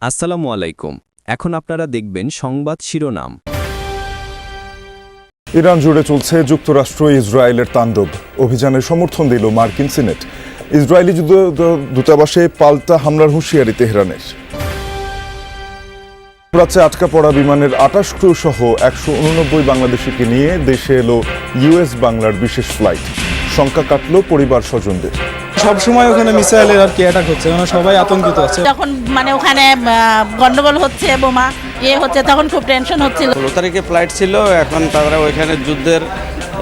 আসসালামু আলাইকুম। এখন আপনারা দেখবেন সংবাদ শিরোনাম। ইরান জুড়ে চলছে যুক্তরাষ্ট্র ইসরায়েলের তাণ্ডব। অভিযানের সমর্থন দিল মার্কিন সিনেট। ইসরায়েলি দূতাবাসে পাল্টা হামলার হুঁশিয়ারি তেহরানের। প্রাচ্যে আটকা পড়া বিমানের ২৮ ক্রু সহ ১৮৯ বাংলাদেশিকে নিয়ে দেশে এলো ইউএস বাংলার বিশেষ ফ্লাইট। শঙ্কা কাটল পরিবার স্বজনদের। সবসময় ওখানে মিসাইলের আর কি অ্যাটাক হচ্ছে, সবাই আতঙ্কিত আছে। যখন ওখানে গন্ডগোল হচ্ছে, বোমা হচ্ছে, তখন খুব টেনশন হচ্ছিল। ১৬ তারিখে ফ্লাইট ছিল, এখন তারা ওইখানে যুদ্ধের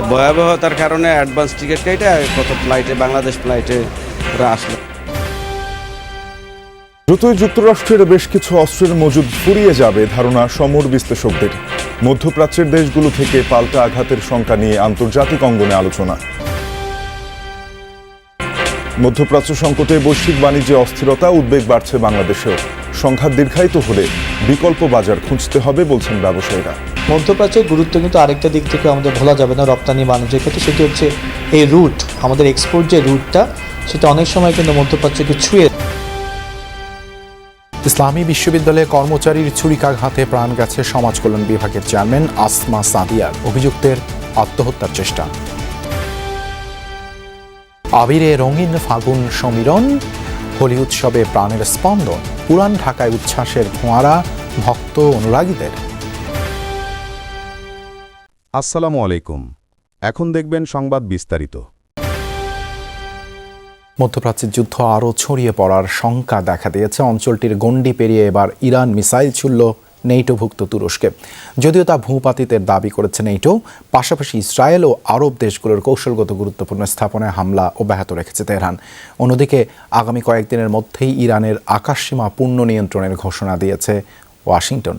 ভয়াবহতার কারণে অ্যাডভান্স টিকিট কেটে কত ফ্লাইটে, বাংলাদেশ ফ্লাইটে ওরা আসলো। দ্রুতই যুক্তরাষ্ট্রের বেশ কিছু অস্ত্রের মজুদ ফুরিয়ে যাবে ধারণা সমর বিশ্লেষকদের। মধ্যপ্রাচ্যের দেশগুলো থেকে পাল্টা আঘাতের শঙ্কা নিয়ে আন্তর্জাতিক অঙ্গনে আলোচনা। মধ্যপ্রাচ্য সংকটে বৈশ্বিক বাণিজ্যে অস্থিরতা, উদ্বেগ বাড়ছে বাংলাদেশেও। সংঘাত দীর্ঘায়িত হলে বিকল্প বাজার খুঁজতে হবে বলছেন ব্যবসায়ীরা। মধ্যপ্রাচ্যের গুরুত্ব কিন্তু আরেকটা দিক থেকে আমাদের ভোলা যাবে না রপ্তানি বাণিজ্যের ক্ষেত্রে, সেটি হচ্ছে এই রুট, আমাদের এক্সপোর্ট যে রুটটা, সেটা অনেক সময় কিন্তু মধ্যপ্রাচ্যকে ছুঁয়ে। ইসলামী বিশ্ববিদ্যালয়ে কর্মচারীর ছুরিকাঘাতে প্রাণ গেছে সমাজ কল্যাণ বিভাগের চেয়ারম্যান আসমা সাদিয়ার। অভিযুক্তের আত্মহত্যার চেষ্টা। আবিরে রঙিন ফাগুন সমীরণ, হোলি উৎসবে প্রাণের স্পন্দন। পুরান ঢাকায় উচ্ছ্বাসের ফোঁয়ারা ভক্ত অনুরাগীদের। আসসালামু আলাইকুম। এখন দেখবেন সংবাদ বিস্তারিত। মধ্যপ্রাচ্যের যুদ্ধ আরও ছড়িয়ে পড়ার শঙ্কা দেখা দিয়েছে। অঞ্চলটির গণ্ডি পেরিয়ে এবার ইরান মিসাইল ছুড়ল নেটোভুক্ত তুরস্কে। যদিও তা ভূপাতিতের দাবি করেছে নেটো, পাশাপাশি ইসরায়েল ও আরব দেশগুলোর কৌশলগত গুরুত্বপূর্ণ স্থাপনায় হামলা অব্যাহত রেখেছে তেহরান। অন্যদিকে আগামী কয়েকদিনের মধ্যেই ইরানের আকাশসীমা পূর্ণ নিয়ন্ত্রণের ঘোষণা দিয়েছে ওয়াশিংটন।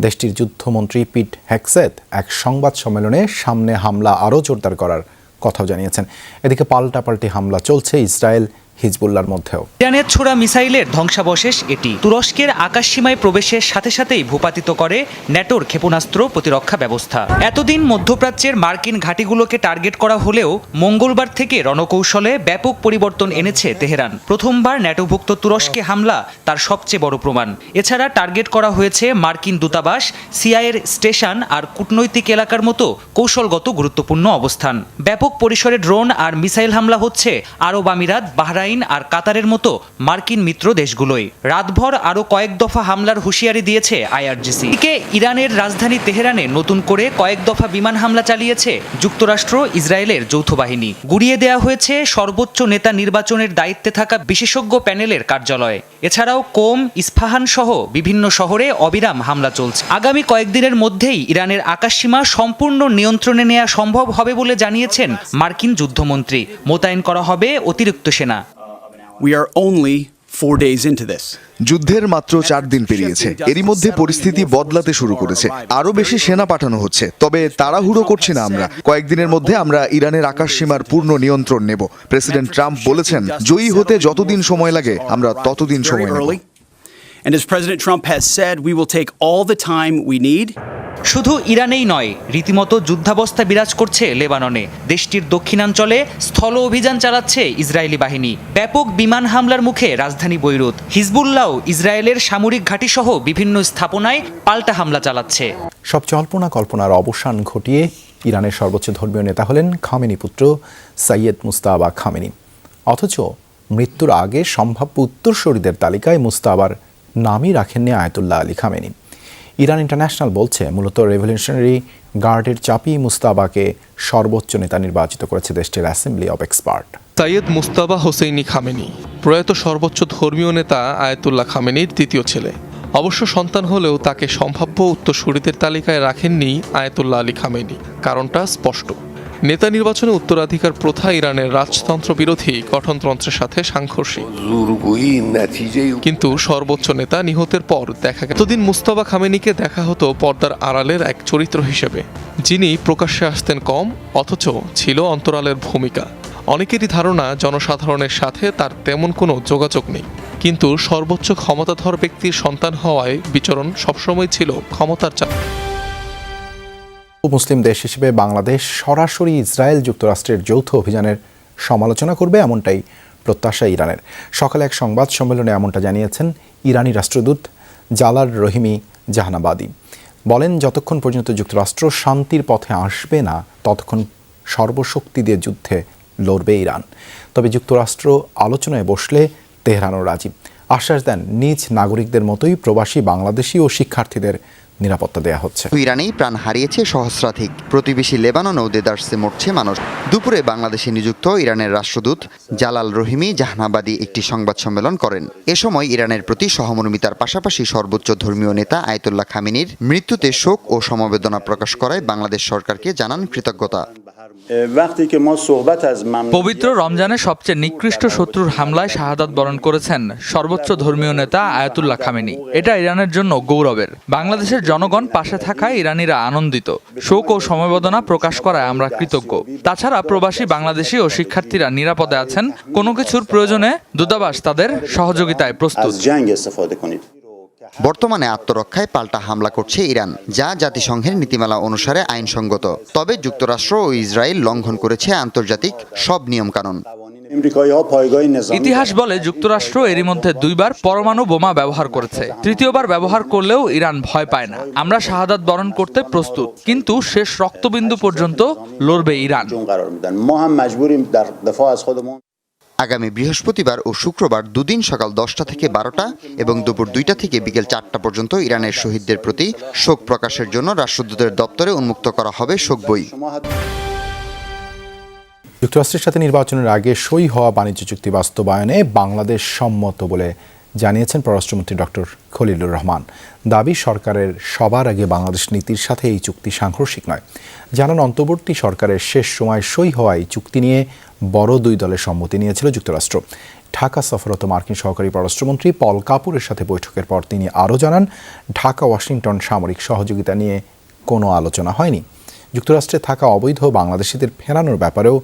দেশটির যুদ্ধমন্ত্রী পিট হেগসেথ এক সংবাদ সম্মেলনে সামনে হামলা আরও জোরদার করার কথাও জানিয়েছেন। এদিকে পাল্টাপাল্টি হামলা চলছে ইসরায়েল হিজবুল্লাহর মধ্যেও। ইরানের ছোড়া মিসাইলের ধ্বংসাবশেষ এটি তুরস্কের আকাশসীমায় প্রবেশের সাথে সাথেই ভূপাতিত করে ন্যাটোর ক্ষেপণাস্ত্র প্রতিরক্ষা ব্যবস্থা। এতদিন মধ্যপ্রাচ্যের মার্কিন ঘাঁটিগুলোকে টার্গেট করা হলেও মঙ্গলবার থেকে রণকৌশলে ব্যাপক পরিবর্তন এনেছে তেহরান। প্রথমবার ন্যাটোভুক্ত তুরস্কে হামলা তার সবচেয়ে বড় প্রমাণ। এছাড়া টার্গেট করা হয়েছে মার্কিন দূতাবাস, সিআইএর স্টেশন আর কূটনৈতিক এলাকার মতো কৌশলগত গুরুত্বপূর্ণ অবস্থান। ব্যাপক পরিসরে ড্রোন আর মিসাইল হামলা হচ্ছে আরব আমিরাত, বাহরাইন আর কাতারের মতো মার্কিন মিত্র দেশগুলোই। রাতভর আরও কয়েক দফা হামলার হুঁশিয়ারি দিয়েছে আইআরজিসি। এদিকে ইরানের রাজধানী তেহরানে নতুন করে কয়েক দফা বিমান হামলা চালিয়েছে যুক্তরাষ্ট্র ইসরায়েলের যৌথ বাহিনী। গুড়িয়ে দেওয়া হয়েছে সর্বোচ্চ নেতা নির্বাচনের দায়িত্বে থাকা বিশেষজ্ঞ প্যানেলের কার্যালয়। এছাড়াও কোম, ইস্পাহান সহ বিভিন্ন শহরে অবিরাম হামলা চলছে। আগামী কয়েকদিনের মধ্যেই ইরানের আকাশসীমা সম্পূর্ণ নিয়ন্ত্রণে নেওয়া সম্ভব হবে বলে জানিয়েছেন মার্কিন যুদ্ধমন্ত্রী। মোতায়েন করা হবে অতিরিক্ত সেনা। We are only 4 days into this. যুদ্ধের মাত্র 4 দিন পেরিয়েছে। এরই মধ্যে পরিস্থিতি বদলাতে শুরু করেছে। আরো বেশি সেনা পাঠানো হচ্ছে। তবে তাড়াহুড়ো করছি না আমরা। কয়েকদিনের মধ্যে আমরা ইরানের আকাশসীমার পূর্ণ নিয়ন্ত্রণ নেব। প্রেসিডেন্ট ট্রাম্প বলেছেন, জয়ী হতে যতদিন সময় লাগে আমরা ততদিন সময় নেব। And as President Trump has said, we will take all the time we need. শুধু ইরানেই নয়, রীতিমতো যুদ্ধাবস্থা বিরাজ করছে লেবাননে। দেশটির দক্ষিণাঞ্চলে স্থল অভিযান চালাচ্ছে ইসরায়েলি বাহিনী। ব্যাপক বিমান হামলার মুখে রাজধানী বৈরুত। হিজবুল্লাহ ইসরায়েলের সামরিক ঘাঁটি সহ বিভিন্ন স্থাপনায় পাল্টা হামলা চালাচ্ছে। সব জল্পনা কল্পনার অবসান ঘটিয়ে ইরানের সর্বোচ্চ ধর্মীয় নেতা হলেন খামেনি পুত্র সৈয়দ মুজতবা খামেনি। অথচ মৃত্যুর আগে সম্ভাব্য উত্তরসূরিদের তালিকায় মুজতবার নামই রাখেননি Ayatollah Ali Khamenei. Iran international বলছে, মূলত রেভলিউশনারি গার্ডের চাপই মুজতবাকে সর্বোচ্চ নেতা নির্বাচিত করেছে দেশটির assembly of expert. Syed Mujtaba Hosseini Khamenei প্রয়াত সর্বোচ্চ ধর্মীয় নেতা আয়াতুল্লাহ খামেনির দ্বিতীয় ছেলে। অবশ্য সন্তান হলেও তাকে সম্ভাব্য উত্তরসূরিদের তালিকায় রাখেননি আয়াতুল্লাহ আলী খামেনি। কারণটা স্পষ্ট। নেতা নির্বাচনে উত্তরাধিকার প্রথা ইরানের রাজতন্ত্র বিরোধী গঠনতন্ত্রের সাথে সাংঘর্ষিক। কিন্তু সর্বোচ্চ নেতা নিহতের পর দেখা গেল এতদিন মুজতবা খামেনিকে দেখা হতো পর্দার আড়ালের এক চরিত্র হিসেবে, যিনি প্রকাশ্যে আসতেন কম, অথচ ছিল অন্তরালের ভূমিকা। অনেকেরই ধারণা জনসাধারণের সাথে তার তেমন কোনো যোগাযোগ নেই। কিন্তু সর্বোচ্চ ক্ষমতাধর ব্যক্তির সন্তান হওয়ায় বিচরণ সবসময় ছিল ক্ষমতার চাপ। মুসলিম দেশ হিসেবে বাংলাদেশ সরাসরি ইসরায়েল যুক্তরাষ্ট্রের যৌথ অভিযানের সমালোচনা করবে, এমনটাই প্রত্যাশা ইরানের। সকালে এক সংবাদ সম্মেলনে এমনটা জানিয়েছেন ইরানি রাষ্ট্রদূত জালাল রহিমি জাহানাবাদী। বলেন, যতক্ষণ পর্যন্ত যুক্তরাষ্ট্র শান্তির পথে আসবে না ততক্ষণ সর্বশক্তি দিয়ে যুদ্ধে লড়বে ইরান। তবে যুক্তরাষ্ট্র আলোচনায় বসলে তেহরানও রাজি। আশ্বাস দেন, নিজ নাগরিকদের মতোই প্রবাসী বাংলাদেশি ও শিক্ষার্থীদের নিরাপত্তা দেয়া হচ্ছে। ইরানেই প্রাণ হারিয়েছে সহস্রাধিক, প্রতিবেশী লেবাননেও দেদারসে মরছে মানুষ। দুপুরে বাংলাদেশে নিযুক্ত ইরানের রাষ্ট্রদূত জালাল রহিমি জাহানাবাদী একটি সংবাদ সম্মেলন করেন। এ সময় ইরানের প্রতি সহমর্মিতার পাশাপাশি সর্বোচ্চ ধর্মীয় নেতা আয়াতুল্লাহ খামেনির মৃত্যুতে শোক ও সমবেদনা প্রকাশ করায় বাংলাদেশ সরকারকে জানান কৃতজ্ঞতা। পবিত্র রমজানে সবচেয়ে নিকৃষ্ট শত্রুর হামলায় শাহাদাত বরণ করেছেন সর্বোচ্চ ধর্মীয় নেতা আয়াতুল্লাহ খামেনি। এটা ইরানের জন্য গৌরবের। বাংলাদেশের জনগণ পাশে থাকায় ইরানিরা আনন্দিত। শোক ও সমবেদনা প্রকাশ করায় আমরা কৃতজ্ঞ। তাছাড়া প্রবাসী বাংলাদেশি ও শিক্ষার্থীরা নিরাপদে আছেন। কোনো কিছুর প্রয়োজনে দূতাবাস তাদের সহযোগিতায় প্রস্তুত। বর্তমানে আত্মরক্ষায় পাল্টা হামলা করছে ইরান, যা জাতিসংঘের নীতিমালা অনুসারে আইনসঙ্গত। তবে যুক্তরাষ্ট্র ও ইসরায়েল লঙ্ঘন করেছে আন্তর্জাতিক সব নিয়মকানুন। ইতিহাস বলে যুক্তরাষ্ট্র এরই মধ্যে 2 বার পরমাণু বোমা ব্যবহার করেছে। তৃতীয়বার ব্যবহার করলেও ইরান ভয় পায় না। আমরা শাহাদাত বরণ করতে প্রস্তুত, কিন্তু শেষ রক্তবিন্দু পর্যন্ত লড়বে ইরান। আগামী বৃহস্পতিবার ও শুক্রবার দুদিন সকাল 10টা থেকে 12টা এবং দুপুর 2টা থেকে বিকেল 4টা পর্যন্ত ইরানের শহীদদের প্রতি শোক প্রকাশের জন্য রাষ্ট্রদূতের দপ্তরে উন্মুক্ত করা হবে শোক বই। যুক্তরাষ্ট্রের সাথে নির্বাচনের আগে সই হওয়া বাণিজ্য চুক্তি বাস্তবায়নে বাংলাদেশ সম্মত বলে জানিয়েছেন পররাষ্ট্রমন্ত্রী ডক্টর খলিলুর রহমান। দাবি, সরকারের সবার আগে বাংলাদেশ নীতির সাথে এই চুক্তি সাংঘর্ষিক নয়। জানান, অন্তর্বর্তী সরকারের শেষ সময় সই হওয়া এই চুক্তি নিয়ে বড় 2 দলের সম্মতি নিয়েছিল যুক্তরাষ্ট্র। ঢাকা সফররত মার্কিন সহকারী পররাষ্ট্রমন্ত্রী পল কাপুরের সাথে বৈঠকের পর তিনি আরও জানান, ঢাকা ওয়াশিংটন সামরিক সহযোগিতা নিয়ে কোনো আলোচনা হয়নি। যুক্তরাষ্ট্রে থাকা অবৈধ বাংলাদেশিদের ফেরানোর ব্যাপারেও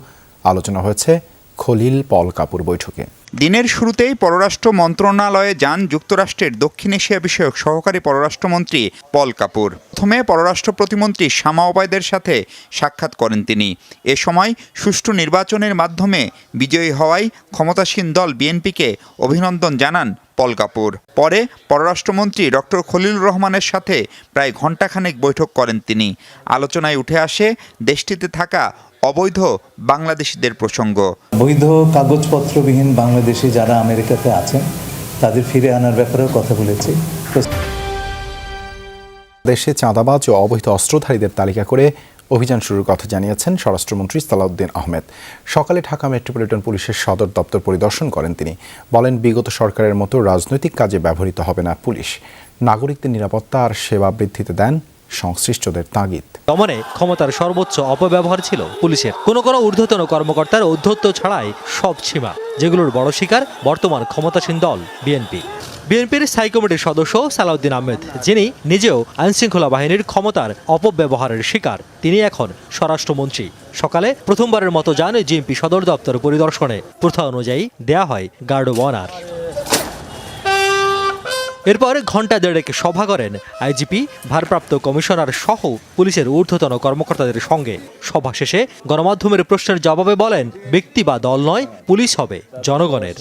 আলোচনা হয়েছে খলিল পল কাপুর বৈঠকে। দিনের শুরুতেই পররাষ্ট্র মন্ত্রণালয়ে যান যুক্তরাষ্ট্রের দক্ষিণ এশিয়া বিষয়ক সহকারী পররাষ্ট্রমন্ত্রী পল কাপুর। প্রথমে পররাষ্ট্র প্রতিমন্ত্রী শামা ওবায়দের সাথে সাক্ষাৎ করেন তিনি। এ সময় সুষ্ঠু নির্বাচনের মাধ্যমে বিজয়ী হওয়ায় ক্ষমতাসীন দল বিএনপিকে অভিনন্দন জানান পল কাপুর। পরে পররাষ্ট্রমন্ত্রী ডক্টর খলিলুর রহমানের সাথে প্রায় ঘণ্টাখানেক বৈঠক করেন তিনি। আলোচনায় উঠে আসে দেশটিতে থাকা অবৈধ বাংলাদেশিদের প্রসঙ্গ। বৈধ কাগজপত্রবিহীন বাংলাদেশি যারা আমেরিকাতে আছেন তাদের ফিরে আনার ব্যাপারেও কথা বলেছি। দেশে চাঁদাবাজ ও অবৈধ অস্ত্রধারীদের তালিকা করে অভিযান শুরুর কথা জানিয়েছেন স্বরাষ্ট্রমন্ত্রী সালাউদ্দিন আহমেদ। সকালে ঢাকা মেট্রোপলিটন পুলিশের সদর দপ্তর পরিদর্শন করেন তিনি। বলেন, বিগত সরকারের মতো রাজনৈতিক কাজে ব্যবহৃত হবে না পুলিশ। নাগরিকদের নিরাপত্তা আর সেবা বৃদ্ধিতে দেন সংশ্লিষ্টদের তাগিদ। দমনে ক্ষমতার সর্বোচ্চ অপব্যবহার ছিল পুলিশের। কোনো ঊর্ধ্বতন কর্মকর্তার ঔদ্ধত্য ছাড়াই সব সীমা, যেগুলোর বড় শিকার বর্তমান ক্ষমতাসীন দল বিএনপি। বিএনপির স্থায়ী কমিটির সদস্য সালাউদ্দিন আহমেদ, যিনি নিজেও আইনশৃঙ্খলা বাহিনীর ক্ষমতার অপব্যবহারের শিকার, তিনি এখন স্বরাষ্ট্রমন্ত্রী। সকালে প্রথমবারের মতো যান জিএমপি সদর দপ্তর পরিদর্শনে। প্রথা অনুযায়ী দেয়া হয় গার্ড অব অনার। এরপর ঘণ্টা দেড়েক সভা করেন আইজিপি, ভারপ্রাপ্ত কমিশনার সহ পুলিশের ঊর্ধ্বতন কর্মকর্তাদের সঙ্গে। সভা শেষে গণমাধ্যমের প্রশ্নের জবাবে বলেন, ব্যক্তি বা দল নয়, পুলিশ হবে জনগণের।